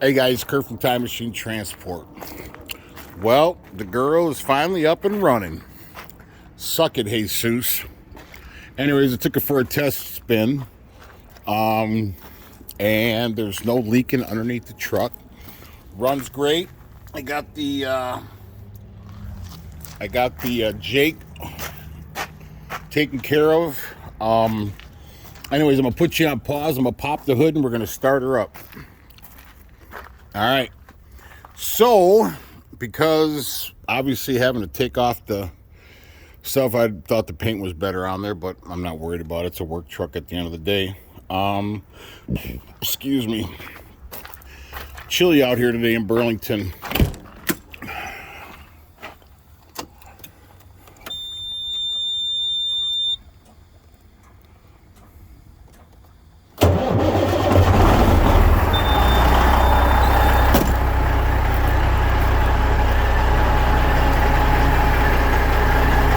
Hey guys, Kurt from Time Machine Transport. Well, the girl is finally up and running. Suck it, Jesus. Anyways, I took it for a test spin. And there's no leaking underneath the truck. Runs great. I got the Jake taken care of. Anyways, I'm gonna put you on pause. I'm gonna pop the hood and we're gonna start her up. All right. So, because obviously having to take off the stuff, I thought the paint was better on there, but I'm not worried about it. It's a work truck at the end of the day. Excuse me. Chilly out here today in Burlington.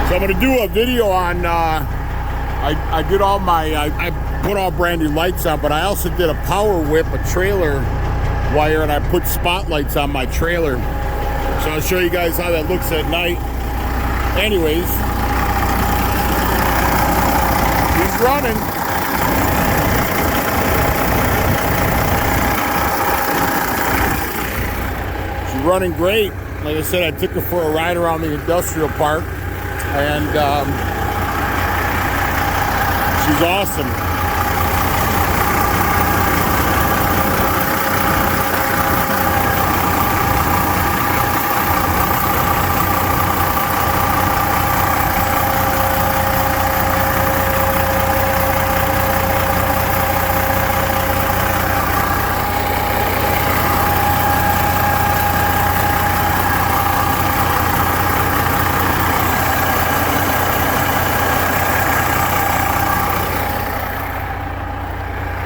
So I'm gonna do a video on, I did all my, I put all brand new lights on, but I also did a power whip, a trailer wire, and I put spotlights on my trailer. So I'll show you guys how that looks at night. Anyways, he's running. She's running great. Like I said, I took her for a ride around the industrial park. And she's awesome.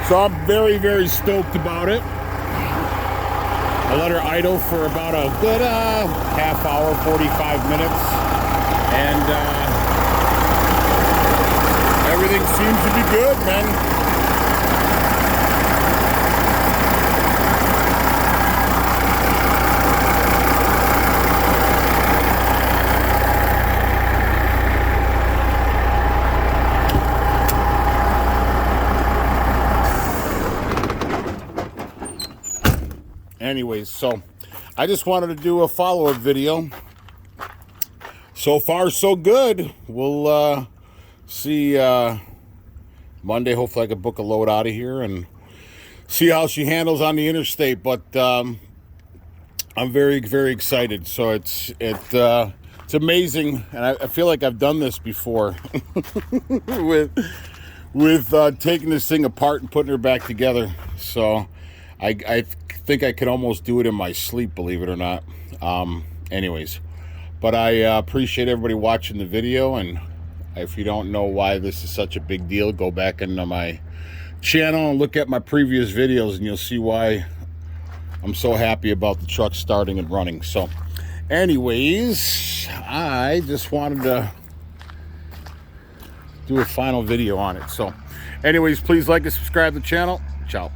So I'm very, very stoked about it. I let her idle for about a good half hour, 45 minutes. And everything seems to be good, man. Anyways, so I just wanted to do a follow-up video. So far, so good. We'll see Monday. Hopefully I can book a load out of here and see how she handles on the interstate. But I'm very, very excited. So it's amazing, and I feel like I've done this before with taking this thing apart and putting her back together. So I think I could almost do it in my sleep, believe it or not. Anyways, but I appreciate everybody watching the video, and if you don't know why this is such a big deal, go back into my channel and look at my previous videos, and you'll see why I'm so happy about the truck starting and running. So anyways, I just wanted to do a final video on it. So anyways, please like and subscribe to the channel. Ciao.